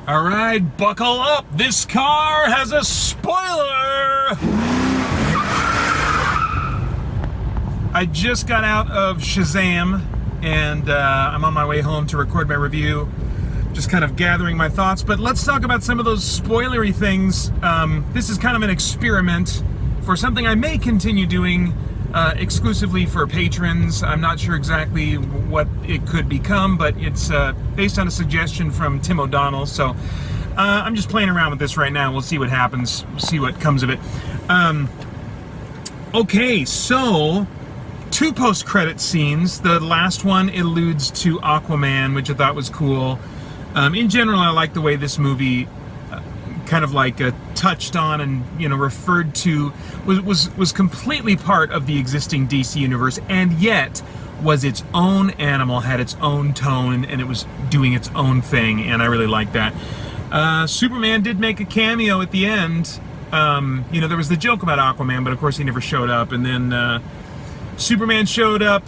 All right, buckle up. This car has a spoiler. I just got out of Shazam, and I'm on my way home to record my review. Just kind of gathering my thoughts, but let's talk about some of those spoilery things. This is kind of an experiment for something I may continue doing exclusively for patrons. I'm not sure exactly what it could become, but it's based on a suggestion from Tim O'Donnell, so I'm just playing around with this right now. We'll see what happens, see what comes of it. Okay, so 2 post-credit scenes. The last one alludes to Aquaman, which I thought was cool. In general, I like the way this movie kind of like touched on and referred to was completely part of the existing DC universe, and yet was its own animal, had its own tone, and it was doing its own thing, and I really like that. Superman did make a cameo at the end. There was the joke about Aquaman, but of course he never showed up, and then Superman showed up,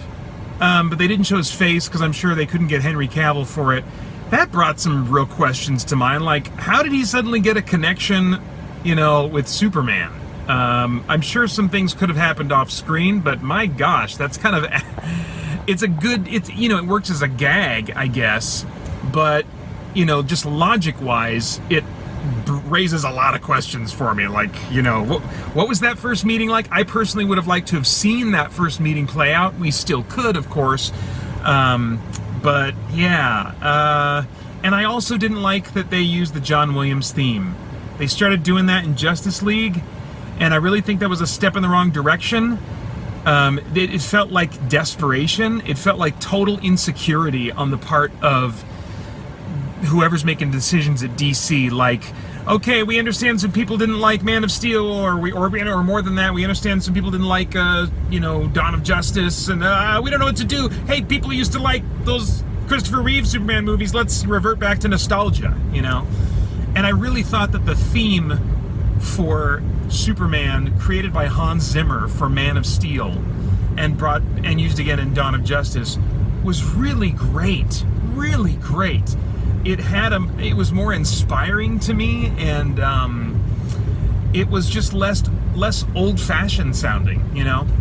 but they didn't show his face because I'm sure they couldn't get Henry Cavill for it. That brought some real questions to mind, like, how did he suddenly get a connection, with Superman? I'm sure some things could have happened off screen, but my gosh, that's kind of, it works as a gag, I guess, but, just logic-wise, it raises a lot of questions for me, like, what was that first meeting like? I personally would have liked to have seen that first meeting play out. We still could, of course, but yeah, and I also didn't like that they used the John Williams theme. They started doing that in Justice League, and I really think that was a step in the wrong direction. It felt like desperation. It felt like total insecurity on the part of whoever's making decisions at DC. Like, okay, we understand some people didn't like Man of Steel, or more than that, we understand some people didn't like, Dawn of Justice, and we don't know what to do. Hey, people used to like those Christopher Reeve Superman movies. Let's revert back to nostalgia, And I really thought that the theme for Superman, created by Hans Zimmer for Man of Steel, and used again in Dawn of Justice, was really great, really great. It was more inspiring to me, and it was just less old-fashioned sounding.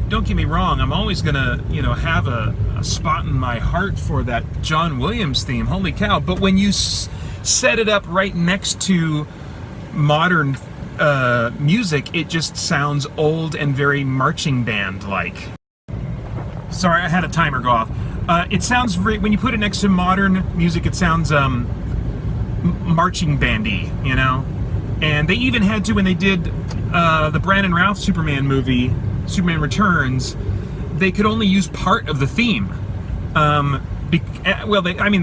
Don't get me wrong, I'm always gonna have a spot in my heart for that John Williams theme. Holy cow! But when you set it up right next to modern music, it just sounds old and very marching band like. Sorry, I had a timer go off. It sounds very, when you put it next to modern music, it sounds marching bandy, And they even had to, when they did the Brandon Routh Superman movie, Superman Returns, they could only use part of the theme. They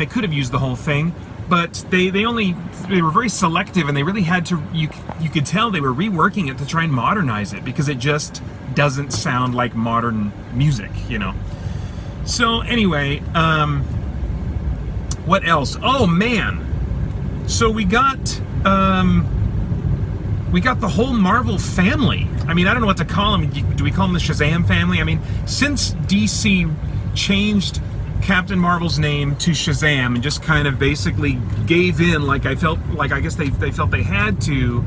could have used the whole thing, but they were very selective, and they really had to. You could tell they were reworking it to try and modernize it, because it just doesn't sound like modern music, So anyway, what else? Oh man, so we got the whole Marvel family. I mean, I don't know what to call them. Do we call them the Shazam family? I mean, since DC changed Captain Marvel's name to Shazam and just kind of basically gave in, I guess they felt they had to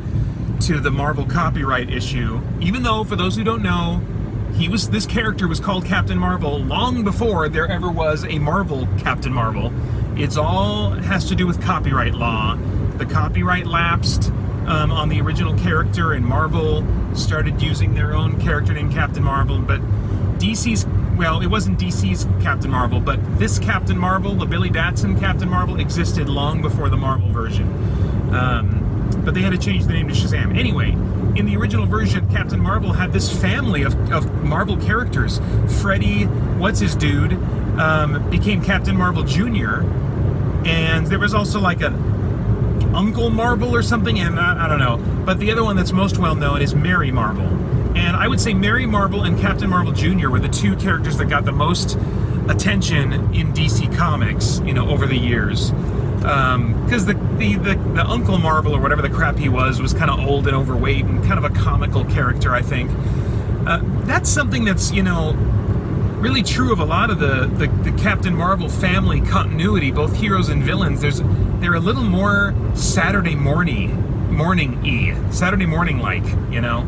the Marvel copyright issue, even though, for those who don't know, this character was called Captain Marvel long before there ever was a Marvel Captain Marvel. It's all has to do with copyright law. The copyright lapsed on the original character, and Marvel started using their own character named Captain Marvel, but it wasn't DC's Captain Marvel, but this Captain Marvel, the Billy Batson Captain Marvel, existed long before the Marvel version. But they had to change the name to Shazam. Anyway, in the original version, Captain Marvel had this family of Marvel characters. Freddy, what's-his-dude, became Captain Marvel Jr., and there was also like a Uncle Marvel or something, and I don't know. But the other one that's most well-known is Mary Marvel. And I would say Mary Marvel and Captain Marvel Jr. were the 2 characters that got the most attention in DC Comics, over the years. Because the Uncle Marvel, or whatever the crap he was kind of old and overweight and kind of a comical character, I think. That's something that's, really true of a lot of the Captain Marvel family continuity, both heroes and villains. They're a little more Saturday morning-y, Saturday morning-like, you know?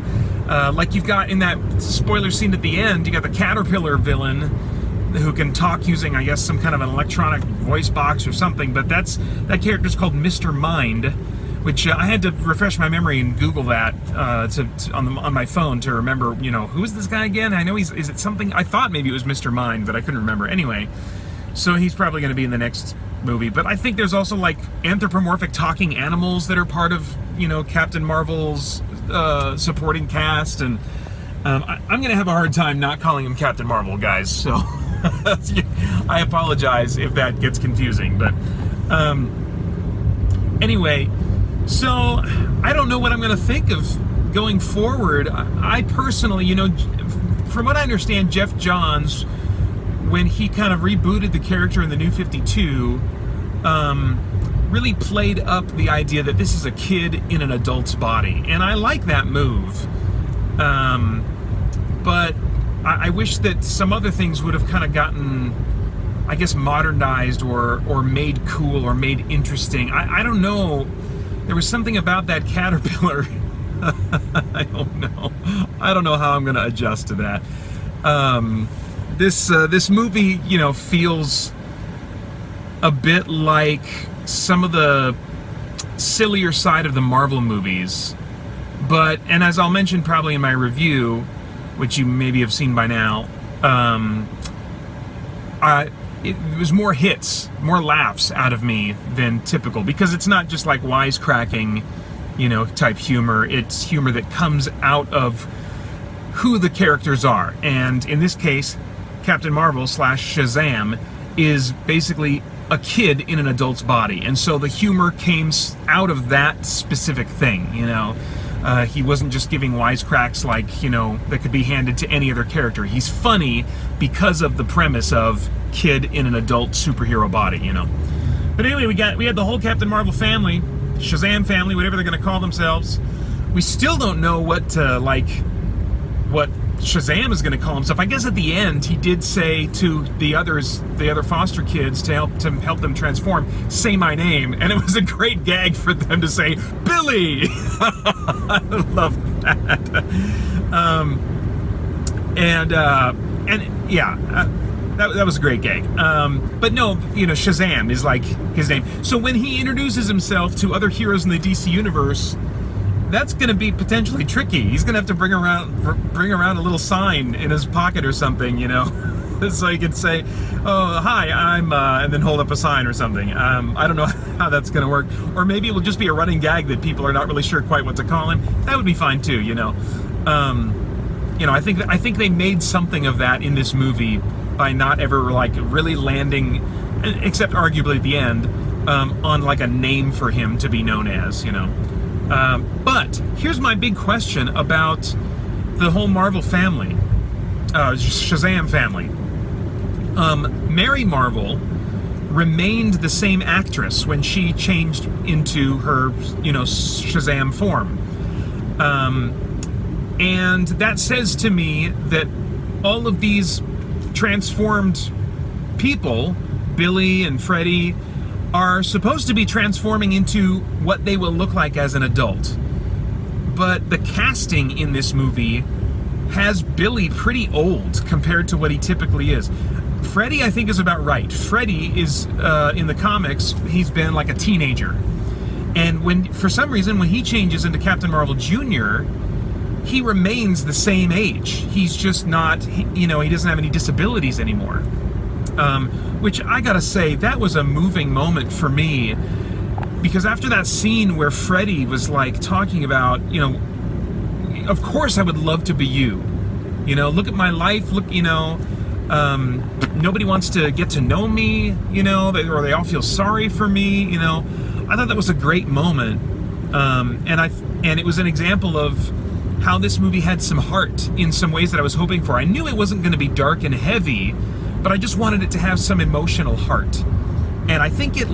Like you've got in that spoiler scene at the end, you got the Caterpillar villain who can talk using, I guess, some kind of an electronic voice box or something, but that character's called Mr. Mind, which I had to refresh my memory and Google that on my phone to remember, you know, who is this guy again? I know is it something, I thought maybe it was Mr. Mind, but I couldn't remember. Anyway, so he's probably going to be in the next movie, but I think there's also like anthropomorphic talking animals that are part of, you know, Captain Marvel's supporting cast, and I'm going to have a hard time not calling him Captain Marvel, guys, so I apologize if that gets confusing, but anyway, so I don't know what I'm going to think of going forward. I personally, you know, from what I understand, Jeff Johns, when he kind of rebooted the character in the New 52, really played up the idea that this is a kid in an adult's body. And I like that move. But I wish that some other things would have kind of gotten, I guess, modernized or made cool or made interesting. I don't know. There was something about that caterpillar. I don't know. I don't know how I'm going to adjust to that. This movie, you know, feels a bit like some of the sillier side of the Marvel movies, and as I'll mention probably in my review, which you maybe have seen by now, it was more hits, more laughs out of me than typical, because it's not just like wisecracking, you know, type humor. It's humor that comes out of who the characters are, and in this case, Captain Marvel / Shazam is basically a kid in an adult's body, and so the humor came out of that specific thing, you know. He wasn't just giving wisecracks like, you know, that could be handed to any other character. He's funny because of the premise of kid in an adult superhero body, you know. But anyway, we had the whole Captain Marvel family, Shazam family, whatever they're going to call themselves. We still don't know what Shazam is going to call himself. I guess at the end he did say to the other foster kids to help them transform, say my name, and it was a great gag for them to say Billy. I love that. That was a great gag. But no, you know, Shazam is like his name. So when he introduces himself to other heroes in the DC universe, that's going to be potentially tricky. He's going to have to bring around a little sign in his pocket or something, you know, so he can say, "Oh, hi, I'm," and then hold up a sign or something. I don't know how that's going to work, or maybe it will just be a running gag that people are not really sure quite what to call him. That would be fine too, you know. You know, I think they made something of that in this movie by not ever like really landing, except arguably at the end, on like a name for him to be known as, you know. But here's my big question about the whole Marvel family, Shazam family. Mary Marvel remained the same actress when she changed into her, you know, Shazam form. And that says to me that all of these transformed people, Billy and Freddy, are supposed to be transforming into what they will look like as an adult. But the casting in this movie has Billy pretty old compared to what he typically is. Freddy, I think, is about right. Freddy is, in the comics, he's been like a teenager. And for some reason, when he changes into Captain Marvel Jr., he remains the same age. He's just not, you know, he doesn't have any disabilities anymore. Which I gotta say, that was a moving moment for me, because after that scene where Freddy was like talking about, you know, of course I would love to be you. You know, look at my life, look, you know, nobody wants to get to know me, you know, or they all feel sorry for me, you know. I thought that was a great moment. And it was an example of how this movie had some heart in some ways that I was hoping for. I knew it wasn't going to be dark and heavy, but I just wanted it to have some emotional heart. And I think it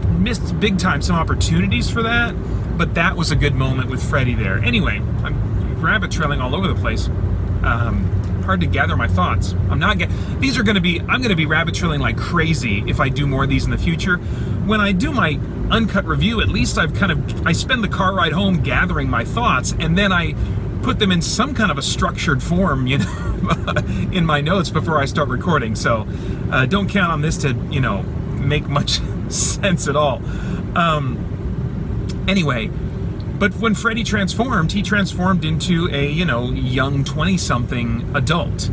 missed big time some opportunities for that, but that was a good moment with Freddy there. Anyway, I'm rabbit trailing all over the place. hard to gather my thoughts. I'm going to be rabbit trailing like crazy if I do more of these in the future. When I do my uncut review, at least I spend the car ride home gathering my thoughts, and then I put them in some kind of a structured form, you know, in my notes before I start recording. So don't count on this to, you know, make much sense at all. Anyway, but when Freddy transformed, he transformed into a, you know, young 20-something adult.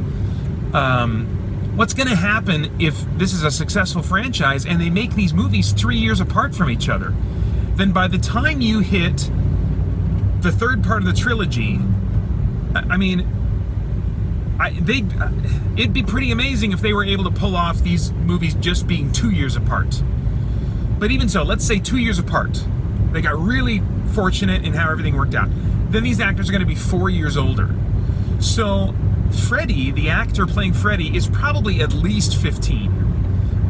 What's going to happen if this is a successful franchise and they make these movies 3 years apart from each other? Then by the time you hit the third part of the trilogy, I mean, it'd be pretty amazing if they were able to pull off these movies just being 2 years apart. But even so, let's say 2 years apart. They got really fortunate in how everything worked out. Then these actors are going to be 4 years older. So Freddy, the actor playing Freddy, is probably at least 15.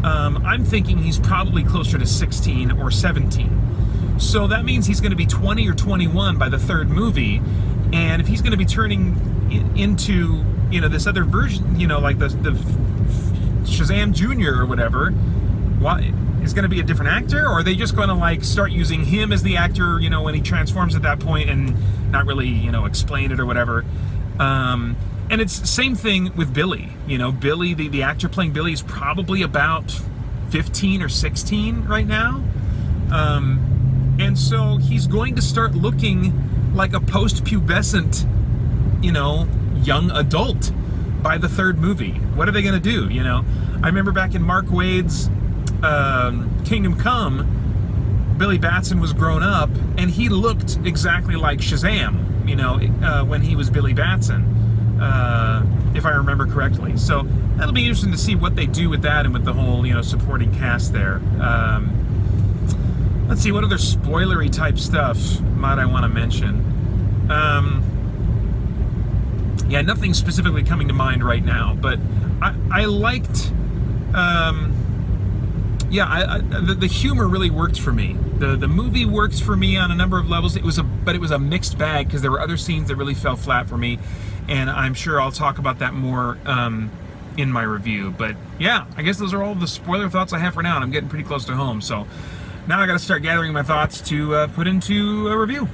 I'm thinking he's probably closer to 16 or 17. So that means he's going to be 20 or 21 by the third movie. And if he's going to be turning into, you know, this other version, you know, like the Shazam Jr. or whatever, why is going to be a different actor? Or are they just going to like start using him as the actor, you know, when he transforms at that point and not really, you know, explain it or whatever? And it's the same thing with Billy. You know, Billy, the actor playing Billy, is probably about 15 or 16 right now. And so he's going to start looking like a post-pubescent, you know, young adult by the third movie. What are they going to do, you know? I remember back in Mark Waid's Kingdom Come, Billy Batson was grown up, and he looked exactly like Shazam, you know, when he was Billy Batson, if I remember correctly. So that'll be interesting to see what they do with that and with the whole, you know, supporting cast there. Let's see, what other spoilery type stuff might I want to mention? Yeah, nothing specifically coming to mind right now, but I liked, the humor really worked for me. The movie works for me on a number of levels. It was a mixed bag because there were other scenes that really fell flat for me, and I'm sure I'll talk about that more in my review. But yeah, I guess those are all the spoiler thoughts I have for now, and I'm getting pretty close to home. So now I got to start gathering my thoughts to put into a review.